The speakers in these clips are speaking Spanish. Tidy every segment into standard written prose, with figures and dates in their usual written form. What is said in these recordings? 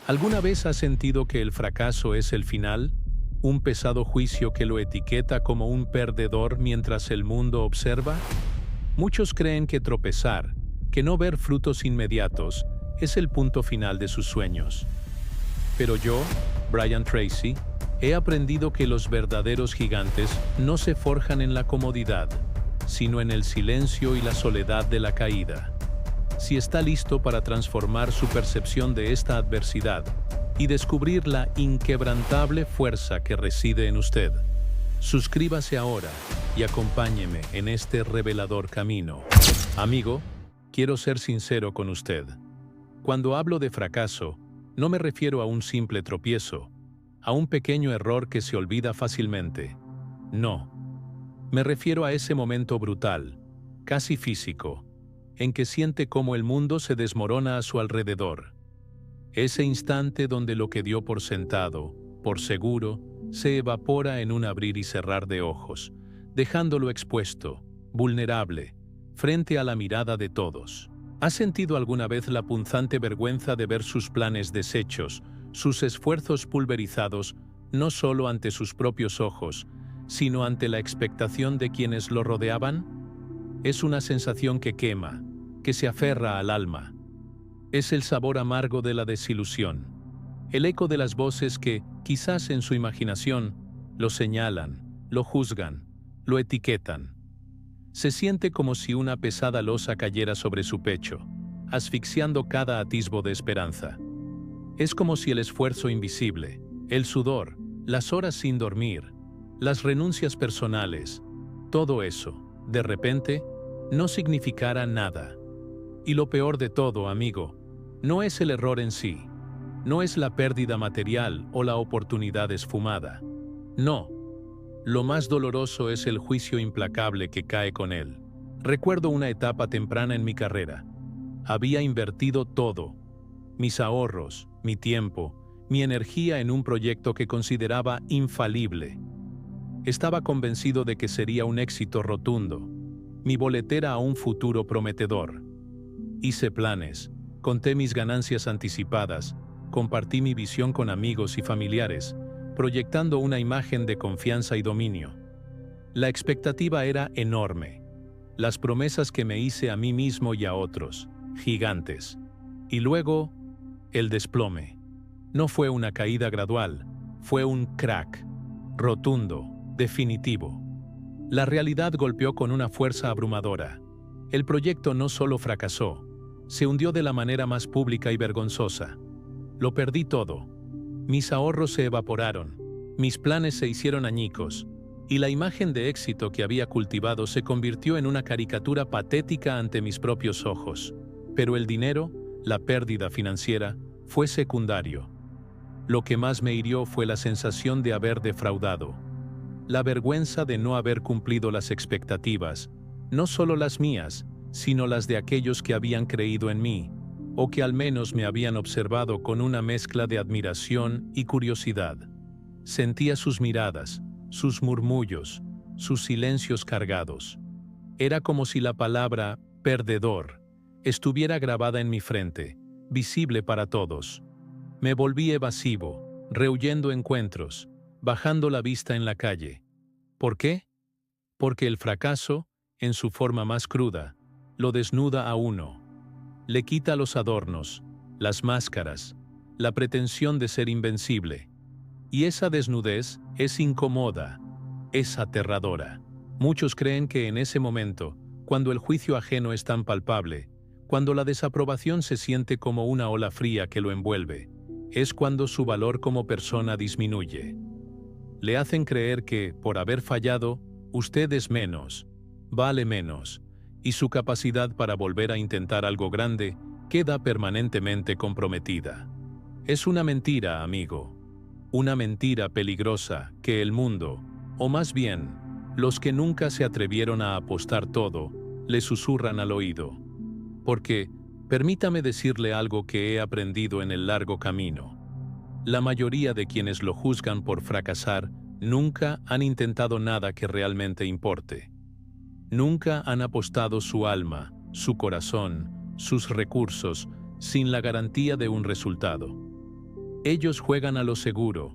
¿Alguna vez has sentido que el fracaso es el final? ¿Un pesado juicio que lo etiqueta como un perdedor mientras el mundo observa? Muchos creen que tropezar, que no ver frutos inmediatos, es el punto final de sus sueños. Pero yo, Brian Tracy, he aprendido que los verdaderos gigantes no se forjan en la comodidad, sino en el silencio y la soledad de la caída. Si está listo para transformar su percepción de esta adversidad y descubrir la inquebrantable fuerza que reside en usted, suscríbase ahora y acompáñeme en este revelador camino. Amigo, quiero ser sincero con usted. Cuando hablo de fracaso, no me refiero a un simple tropiezo, a un pequeño error que se olvida fácilmente. No. Me refiero a ese momento brutal, casi físico, en que siente cómo el mundo se desmorona a su alrededor. Ese instante donde lo que dio por sentado, por seguro, se evapora en un abrir y cerrar de ojos, dejándolo expuesto, vulnerable, frente a la mirada de todos. ¿Ha sentido alguna vez la punzante vergüenza de ver sus planes deshechos, sus esfuerzos pulverizados, no solo ante sus propios ojos, sino ante la expectación de quienes lo rodeaban? Es una sensación que quema, que se aferra al alma. Es el sabor amargo de la desilusión, el eco de las voces que, quizás en su imaginación, lo señalan, lo juzgan, lo etiquetan. Se siente como si una pesada losa cayera sobre su pecho, asfixiando cada atisbo de esperanza. Es como si el esfuerzo invisible, el sudor, las horas sin dormir, las renuncias personales, todo eso, de repente, no significara nada. Y lo peor de todo, amigo, no es el error en sí, no es la pérdida material o la oportunidad esfumada. No. Lo más doloroso es el juicio implacable que cae con él. Recuerdo una etapa temprana en mi carrera. Había invertido todo, mis ahorros, mi tiempo, mi energía en un proyecto que consideraba infalible. Estaba convencido de que sería un éxito rotundo, mi boletera a un futuro prometedor. Hice planes, conté mis ganancias anticipadas, compartí mi visión con amigos y familiares, proyectando una imagen de confianza y dominio. La expectativa era enorme. Las promesas que me hice a mí mismo y a otros, gigantes. Y luego, el desplome. No fue una caída gradual, fue un crack, rotundo, definitivo. La realidad golpeó con una fuerza abrumadora. El proyecto no solo fracasó, se hundió de la manera más pública y vergonzosa. Lo perdí todo. Mis ahorros se evaporaron, mis planes se hicieron añicos, y la imagen de éxito que había cultivado se convirtió en una caricatura patética ante mis propios ojos. Pero el dinero, la pérdida financiera, fue secundario. Lo que más me hirió fue la sensación de haber defraudado. La vergüenza de no haber cumplido las expectativas, no solo las mías, sino las de aquellos que habían creído en mí, o que al menos me habían observado con una mezcla de admiración y curiosidad. Sentía sus miradas, sus murmullos, sus silencios cargados. Era como si la palabra perdedor estuviera grabada en mi frente, visible para todos. Me volví evasivo, rehuyendo encuentros, bajando la vista en la calle. ¿Por qué? Porque el fracaso, en su forma más cruda, lo desnuda a uno. Le quita los adornos, las máscaras, la pretensión de ser invencible. Y esa desnudez es incómoda, es aterradora. Muchos creen que en ese momento, cuando el juicio ajeno es tan palpable, cuando la desaprobación se siente como una ola fría que lo envuelve, es cuando su valor como persona disminuye. Le hacen creer que, por haber fallado, usted es menos, vale menos, y su capacidad para volver a intentar algo grande queda permanentemente comprometida. Es una mentira, amigo. Una mentira peligrosa que el mundo, o más bien, los que nunca se atrevieron a apostar todo, le susurran al oído. Porque, permítame decirle algo que he aprendido en el largo camino. La mayoría de quienes lo juzgan por fracasar nunca han intentado nada que realmente importe. Nunca han apostado su alma, su corazón, sus recursos, sin la garantía de un resultado. Ellos juegan a lo seguro,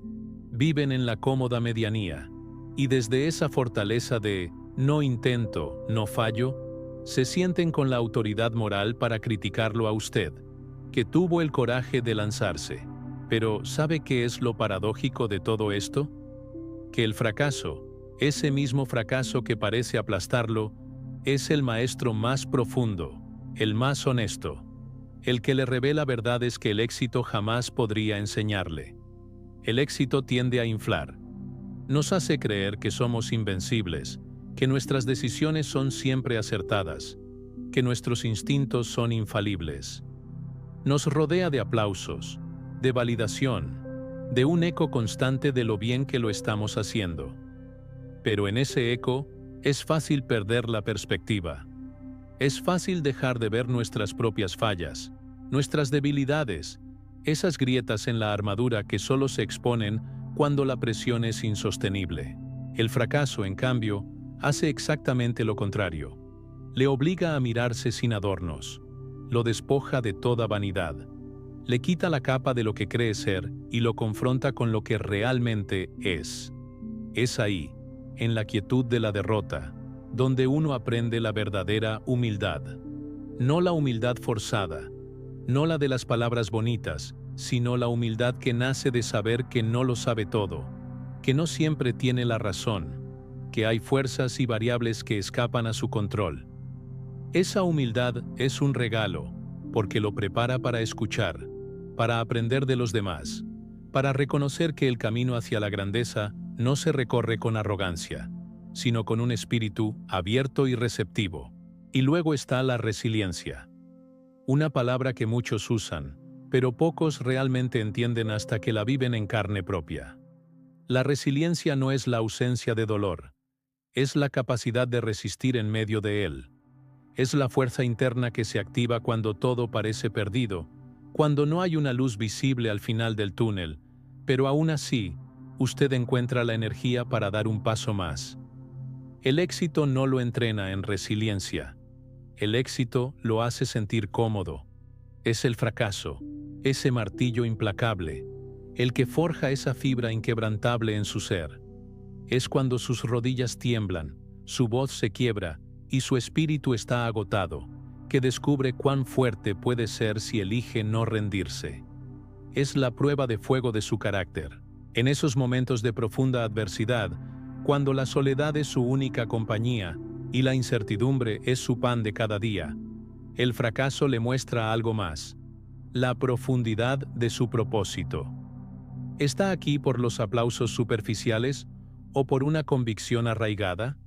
viven en la cómoda medianía, y desde esa fortaleza de no intento, no fallo, se sienten con la autoridad moral para criticarlo a usted, que tuvo el coraje de lanzarse. Pero ¿sabe qué es lo paradójico de todo esto? Que el fracaso, ese mismo fracaso que parece aplastarlo, es el maestro más profundo, el más honesto, el que le revela verdades que el éxito jamás podría enseñarle. El éxito tiende a inflar. Nos hace creer que somos invencibles, que nuestras decisiones son siempre acertadas, que nuestros instintos son infalibles. Nos rodea de aplausos, de validación, de un eco constante de lo bien que lo estamos haciendo. Pero en ese eco es fácil perder la perspectiva. Es fácil dejar de ver nuestras propias fallas, nuestras debilidades, esas grietas en la armadura que solo se exponen cuando la presión es insostenible. El fracaso, en cambio, hace exactamente lo contrario. Le obliga a mirarse sin adornos, lo despoja de toda vanidad, le quita la capa de lo que cree ser y lo confronta con lo que realmente es. Es ahí, en la quietud de la derrota, donde uno aprende la verdadera humildad. No la humildad forzada, no la de las palabras bonitas, sino la humildad que nace de saber que no lo sabe todo, que no siempre tiene la razón, que hay fuerzas y variables que escapan a su control. Esa humildad es un regalo, porque lo prepara para escuchar, para aprender de los demás, para reconocer que el camino hacia la grandeza no se recorre con arrogancia, sino con un espíritu abierto y receptivo. Y luego está la resiliencia. Una palabra que muchos usan, pero pocos realmente entienden hasta que la viven en carne propia. La resiliencia no es la ausencia de dolor, es la capacidad de resistir en medio de él. Es la fuerza interna que se activa cuando todo parece perdido, cuando no hay una luz visible al final del túnel, pero aún así, usted encuentra la energía para dar un paso más. El éxito no lo entrena en resiliencia. El éxito lo hace sentir cómodo. Es el fracaso, ese martillo implacable, el que forja esa fibra inquebrantable en su ser. Es cuando sus rodillas tiemblan, su voz se quiebra y su espíritu está agotado, que descubre cuán fuerte puede ser si elige no rendirse. Es la prueba de fuego de su carácter. En esos momentos de profunda adversidad, cuando la soledad es su única compañía y la incertidumbre es su pan de cada día, el fracaso le muestra algo más: la profundidad de su propósito. ¿Está aquí por los aplausos superficiales o por una convicción arraigada?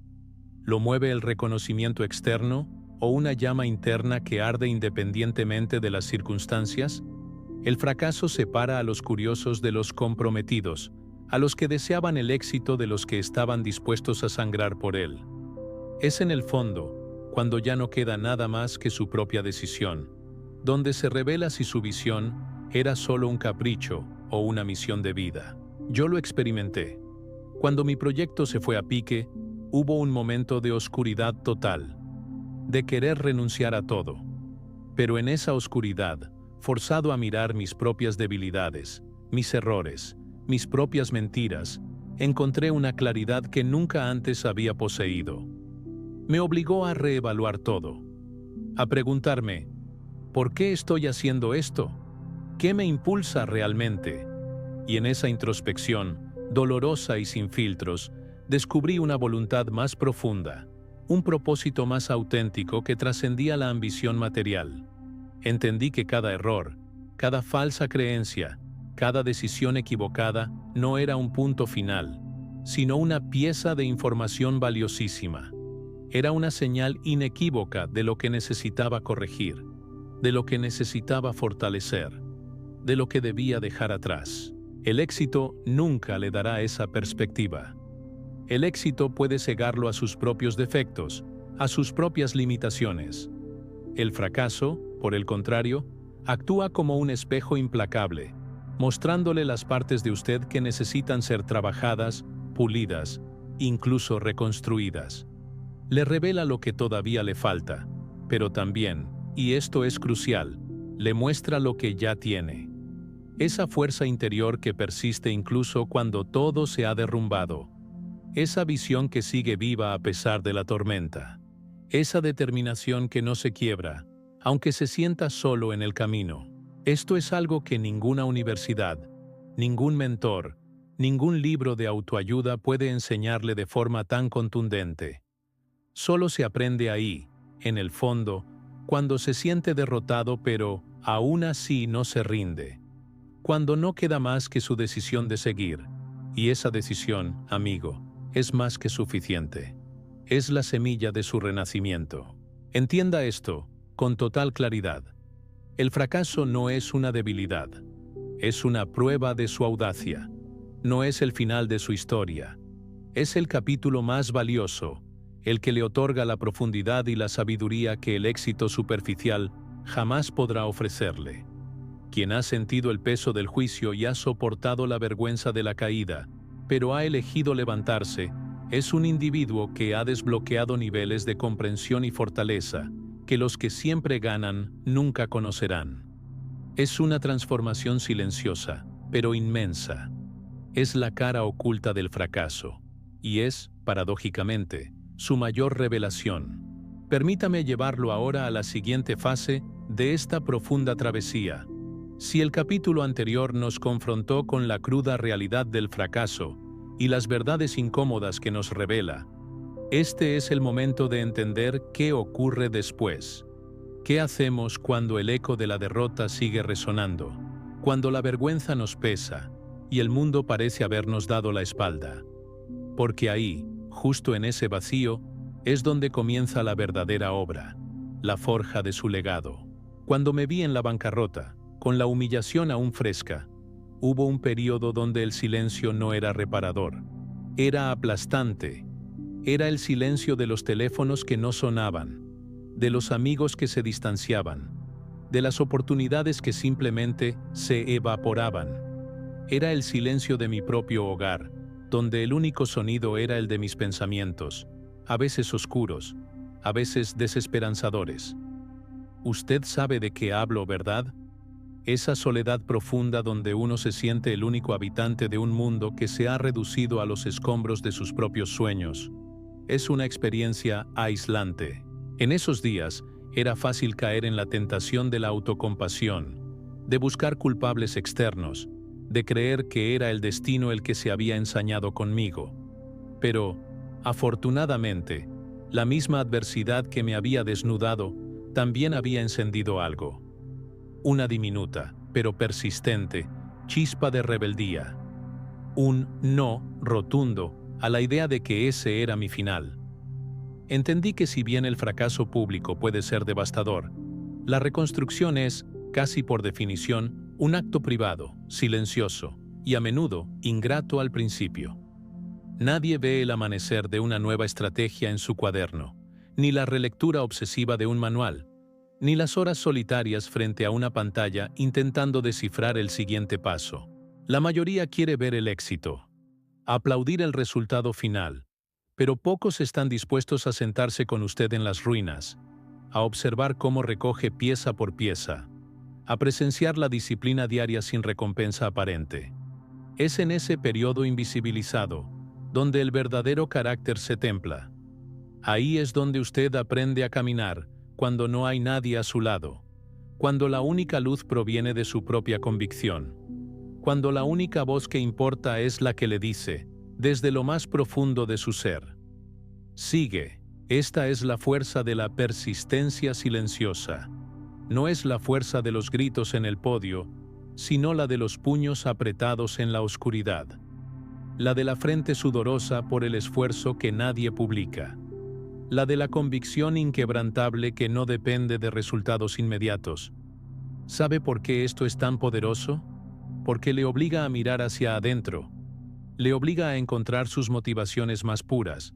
¿Lo mueve el reconocimiento externo o una llama interna que arde independientemente de las circunstancias? El fracaso separa a los curiosos de los comprometidos, a los que deseaban el éxito de los que estaban dispuestos a sangrar por él. Es en el fondo, cuando ya no queda nada más que su propia decisión, donde se revela si su visión era solo un capricho o una misión de vida. Yo lo experimenté. Cuando mi proyecto se fue a pique, hubo un momento de oscuridad total, de querer renunciar a todo. Pero en esa oscuridad, forzado a mirar mis propias debilidades, mis errores, mis propias mentiras, encontré una claridad que nunca antes había poseído. Me obligó a reevaluar todo, a preguntarme, ¿por qué estoy haciendo esto? ¿Qué me impulsa realmente? Y en esa introspección, dolorosa y sin filtros, descubrí una voluntad más profunda, un propósito más auténtico que trascendía la ambición material. Entendí que cada error, cada falsa creencia, cada decisión equivocada no era un punto final, sino una pieza de información valiosísima. Era una señal inequívoca de lo que necesitaba corregir, de lo que necesitaba fortalecer, de lo que debía dejar atrás. El éxito nunca le dará esa perspectiva. El éxito puede cegarlo a sus propios defectos, a sus propias limitaciones. El fracaso, por el contrario, actúa como un espejo implacable, mostrándole las partes de usted que necesitan ser trabajadas, pulidas, incluso reconstruidas. Le revela lo que todavía le falta, pero también, y esto es crucial, le muestra lo que ya tiene. Esa fuerza interior que persiste incluso cuando todo se ha derrumbado. Esa visión que sigue viva a pesar de la tormenta. Esa determinación que no se quiebra, aunque se sienta solo en el camino. Esto es algo que ninguna universidad, ningún mentor, ningún libro de autoayuda puede enseñarle de forma tan contundente. Solo se aprende ahí, en el fondo, cuando se siente derrotado pero, aún así, no se rinde. Cuando no queda más que su decisión de seguir. Y esa decisión, amigo, es más que suficiente. Es la semilla de su renacimiento. Entienda esto, con total claridad. El fracaso no es una debilidad. Es una prueba de su audacia. No es el final de su historia. Es el capítulo más valioso, el que le otorga la profundidad y la sabiduría que el éxito superficial jamás podrá ofrecerle. Quien ha sentido el peso del juicio y ha soportado la vergüenza de la caída, pero ha elegido levantarse, es un individuo que ha desbloqueado niveles de comprensión y fortaleza que los que siempre ganan nunca conocerán. Es una transformación silenciosa, pero inmensa. Es la cara oculta del fracaso, y es, paradójicamente, su mayor revelación. Permítame llevarlo ahora a la siguiente fase de esta profunda travesía. Si el capítulo anterior nos confrontó con la cruda realidad del fracaso y las verdades incómodas que nos revela, este es el momento de entender qué ocurre después. ¿Qué hacemos cuando el eco de la derrota sigue resonando? Cuando la vergüenza nos pesa y el mundo parece habernos dado la espalda. Porque ahí, justo en ese vacío, es donde comienza la verdadera obra, la forja de su legado. Cuando me vi en la bancarrota, con la humillación aún fresca, hubo un periodo donde el silencio no era reparador. Era aplastante. Era el silencio de los teléfonos que no sonaban, de los amigos que se distanciaban, de las oportunidades que simplemente se evaporaban. Era el silencio de mi propio hogar, donde el único sonido era el de mis pensamientos, a veces oscuros, a veces desesperanzadores. Usted sabe de qué hablo, ¿verdad? Esa soledad profunda donde uno se siente el único habitante de un mundo que se ha reducido a los escombros de sus propios sueños. Es una experiencia aislante. En esos días, era fácil caer en la tentación de la autocompasión, de buscar culpables externos, de creer que era el destino el que se había ensañado conmigo. Pero, afortunadamente, la misma adversidad que me había desnudado también había encendido algo. Una diminuta, pero persistente, chispa de rebeldía. Un no rotundo a la idea de que ese era mi final. Entendí que si bien el fracaso público puede ser devastador, la reconstrucción es, casi por definición, un acto privado, silencioso y a menudo ingrato al principio. Nadie ve el amanecer de una nueva estrategia en su cuaderno, ni la relectura obsesiva de un manual, ni las horas solitarias frente a una pantalla intentando descifrar el siguiente paso. La mayoría quiere ver el éxito, aplaudir el resultado final, pero pocos están dispuestos a sentarse con usted en las ruinas, a observar cómo recoge pieza por pieza, a presenciar la disciplina diaria sin recompensa aparente. Es en ese periodo invisibilizado donde el verdadero carácter se templa. Ahí es donde usted aprende a caminar cuando no hay nadie a su lado, cuando la única luz proviene de su propia convicción, cuando la única voz que importa es la que le dice, desde lo más profundo de su ser: sigue. Esta es la fuerza de la persistencia silenciosa. No es la fuerza de los gritos en el podio, sino la de los puños apretados en la oscuridad. La de la frente sudorosa por el esfuerzo que nadie publica. La de la convicción inquebrantable que no depende de resultados inmediatos. ¿Sabe por qué esto es tan poderoso? Porque le obliga a mirar hacia adentro. Le obliga a encontrar sus motivaciones más puras,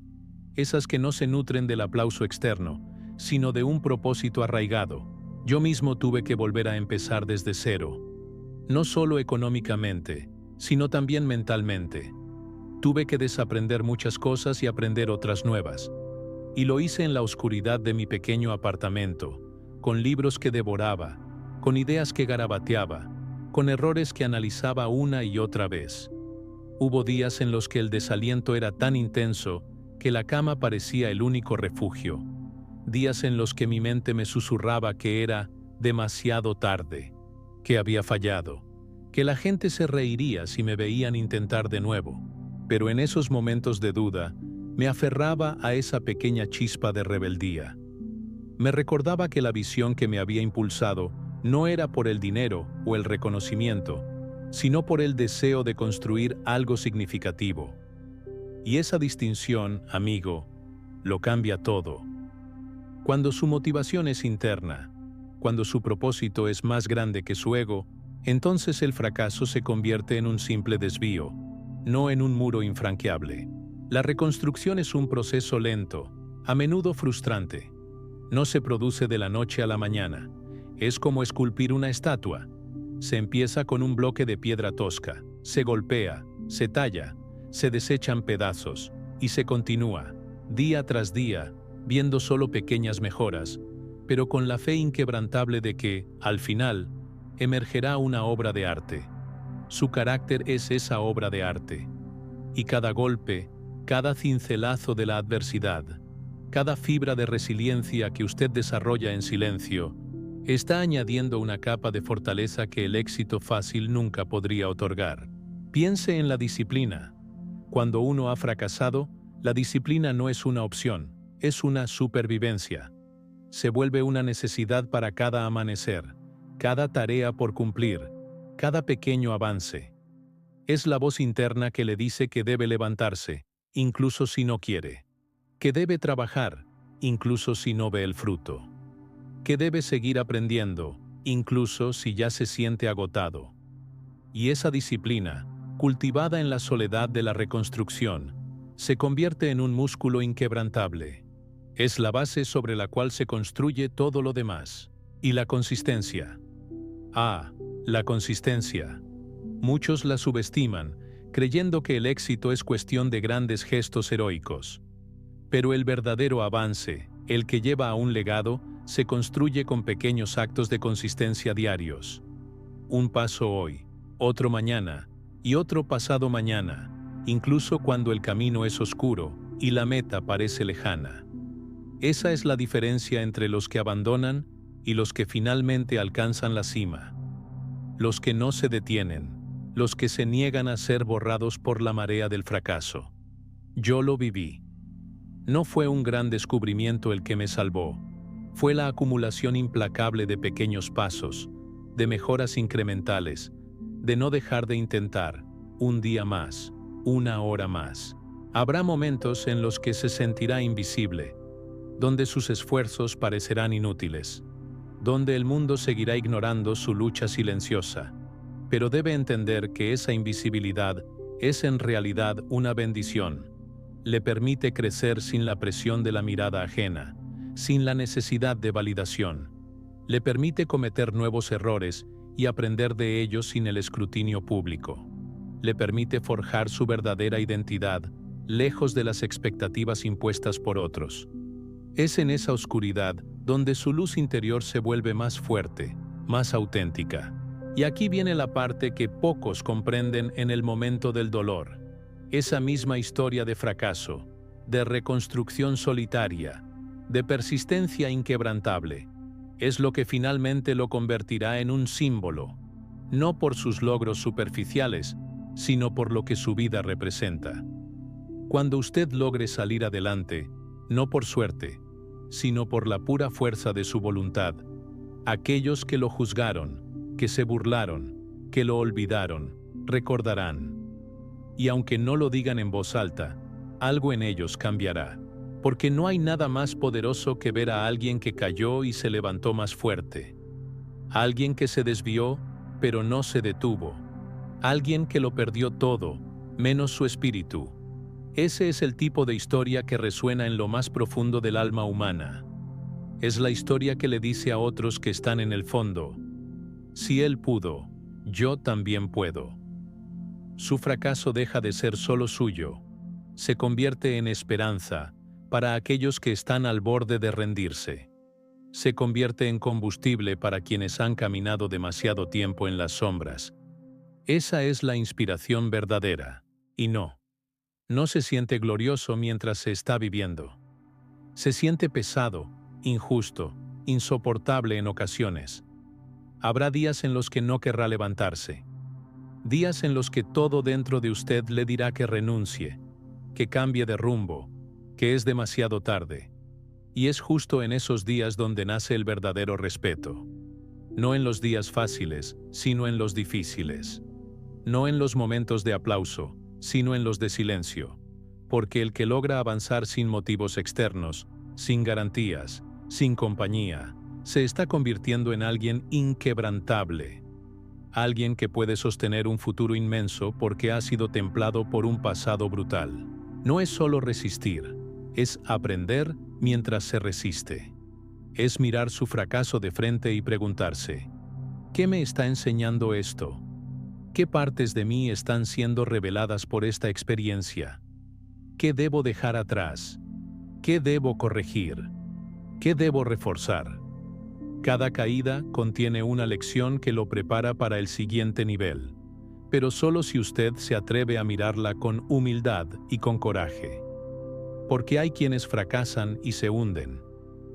esas que no se nutren del aplauso externo, sino de un propósito arraigado. Yo mismo tuve que volver a empezar desde cero. No solo económicamente, sino también mentalmente. Tuve que desaprender muchas cosas y aprender otras nuevas. Y lo hice en la oscuridad de mi pequeño apartamento, con libros que devoraba, con ideas que garabateaba, con errores que analizaba una y otra vez. Hubo días en los que el desaliento era tan intenso que la cama parecía el único refugio. Días en los que mi mente me susurraba que era demasiado tarde, que había fallado, que la gente se reiría si me veían intentar de nuevo. Pero en esos momentos de duda, me aferraba a esa pequeña chispa de rebeldía. Me recordaba que la visión que me había impulsado no era por el dinero o el reconocimiento, sino por el deseo de construir algo significativo. Y esa distinción, amigo, lo cambia todo. Cuando su motivación es interna, cuando su propósito es más grande que su ego, entonces el fracaso se convierte en un simple desvío, no en un muro infranqueable. La reconstrucción es un proceso lento, a menudo frustrante. No se produce de la noche a la mañana. Es como esculpir una estatua. Se empieza con un bloque de piedra tosca, se golpea, se talla, se desechan pedazos y se continúa, día tras día, viendo solo pequeñas mejoras, pero con la fe inquebrantable de que, al final, emergerá una obra de arte. Su carácter es esa obra de arte. Y cada golpe, cada cincelazo de la adversidad, cada fibra de resiliencia que usted desarrolla en silencio, está añadiendo una capa de fortaleza que el éxito fácil nunca podría otorgar. Piense en la disciplina. Cuando uno ha fracasado, la disciplina no es una opción, es una supervivencia. Se vuelve una necesidad para cada amanecer, cada tarea por cumplir, cada pequeño avance. Es la voz interna que le dice que debe levantarse, incluso si no quiere. Que debe trabajar, incluso si no ve el fruto. Que debe seguir aprendiendo, incluso si ya se siente agotado. Y esa disciplina, cultivada en la soledad de la reconstrucción, se convierte en un músculo inquebrantable. Es la base sobre la cual se construye todo lo demás. Y la consistencia. La consistencia. Muchos la subestiman, creyendo que el éxito es cuestión de grandes gestos heroicos. Pero el verdadero avance, el que lleva a un legado, se construye con pequeños actos de consistencia diarios. Un paso hoy, otro mañana y otro pasado mañana, incluso cuando el camino es oscuro y la meta parece lejana. Esa es la diferencia entre los que abandonan y los que finalmente alcanzan la cima. Los que no se detienen, los que se niegan a ser borrados por la marea del fracaso. Yo lo viví. No fue un gran descubrimiento el que me salvó. Fue la acumulación implacable de pequeños pasos, de mejoras incrementales, de no dejar de intentar, un día más, una hora más. Habrá momentos en los que se sentirá invisible, donde sus esfuerzos parecerán inútiles, donde el mundo seguirá ignorando su lucha silenciosa. Pero debe entender que esa invisibilidad es en realidad una bendición. Le permite crecer sin la presión de la mirada ajena, sin la necesidad de validación. Le permite cometer nuevos errores y aprender de ellos sin el escrutinio público. Le permite forjar su verdadera identidad, lejos de las expectativas impuestas por otros. Es en esa oscuridad donde su luz interior se vuelve más fuerte, más auténtica. Y aquí viene la parte que pocos comprenden en el momento del dolor. Esa misma historia de fracaso, de reconstrucción solitaria, de persistencia inquebrantable, es lo que finalmente lo convertirá en un símbolo, no por sus logros superficiales, sino por lo que su vida representa. Cuando usted logre salir adelante, no por suerte, sino por la pura fuerza de su voluntad, aquellos que lo juzgaron, que se burlaron, que lo olvidaron, recordarán. Y aunque no lo digan en voz alta, algo en ellos cambiará, porque no hay nada más poderoso que ver a alguien que cayó y se levantó más fuerte. Alguien que se desvió, pero no se detuvo. Alguien que lo perdió todo, menos su espíritu. Ese es el tipo de historia que resuena en lo más profundo del alma humana. Es la historia que le dice a otros que están en el fondo: si él pudo, yo también puedo. Su fracaso deja de ser solo suyo, se convierte en esperanza para aquellos que están al borde de rendirse. se convierte en combustible para quienes han caminado demasiado tiempo en las sombras. Esa es la inspiración verdadera. Y no se siente glorioso mientras se está viviendo. Se siente pesado, injusto, insoportable en ocasiones. Habrá días en los que no querrá levantarse. Días en los que todo dentro de usted le dirá que renuncie, que cambie de rumbo, que es demasiado tarde. Y es justo en esos días donde nace el verdadero respeto. No en los días fáciles, sino en los difíciles. No en los momentos de aplauso, sino en los de silencio. Porque el que logra avanzar sin motivos externos, sin garantías, sin compañía, se está convirtiendo en alguien inquebrantable. Alguien que puede sostener un futuro inmenso porque ha sido templado por un pasado brutal. No es solo resistir, es aprender mientras se resiste. Es mirar su fracaso de frente y preguntarse, ¿qué me está enseñando esto? ¿Qué partes de mí están siendo reveladas por esta experiencia? ¿Qué debo dejar atrás? ¿Qué debo corregir? ¿Qué debo reforzar? Cada caída contiene una lección que lo prepara para el siguiente nivel, pero solo si usted se atreve a mirarla con humildad y con coraje. Porque hay quienes fracasan y se hunden,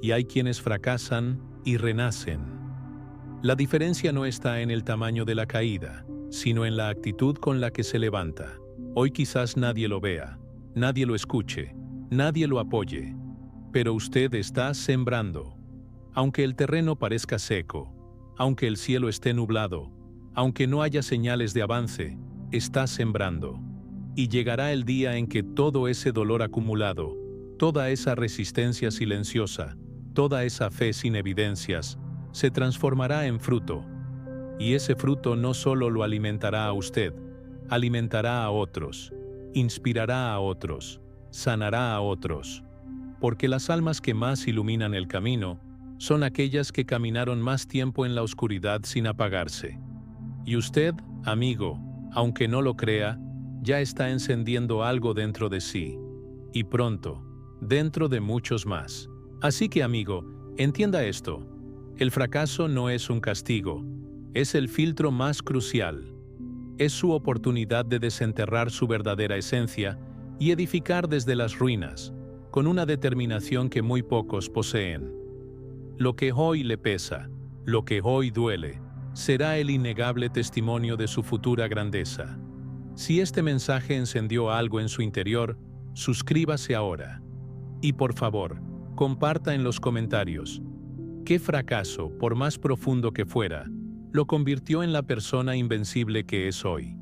y hay quienes fracasan y renacen. La diferencia no está en el tamaño de la caída, sino en la actitud con la que se levanta. Hoy quizás nadie lo vea, nadie lo escuche, nadie lo apoye, pero usted está sembrando. Aunque el terreno parezca seco, aunque el cielo esté nublado, aunque no haya señales de avance, está sembrando. Y llegará el día en que todo ese dolor acumulado, toda esa resistencia silenciosa, toda esa fe sin evidencias, se transformará en fruto. Y ese fruto no solo lo alimentará a usted, alimentará a otros, inspirará a otros, sanará a otros. Porque las almas que más iluminan el camino son aquellas que caminaron más tiempo en la oscuridad sin apagarse. Y usted, amigo, aunque no lo crea, ya está encendiendo algo dentro de sí. Y pronto, dentro de muchos más. Así que, amigo, entienda esto. El fracaso no es un castigo, es el filtro más crucial. Es su oportunidad de desenterrar su verdadera esencia y edificar desde las ruinas, con una determinación que muy pocos poseen. Lo que hoy le pesa, lo que hoy duele, será el innegable testimonio de su futura grandeza. Si este mensaje encendió algo en su interior, suscríbase ahora. Y por favor, comparta en los comentarios. ¿Qué fracaso, por más profundo que fuera, lo convirtió en la persona invencible que es hoy?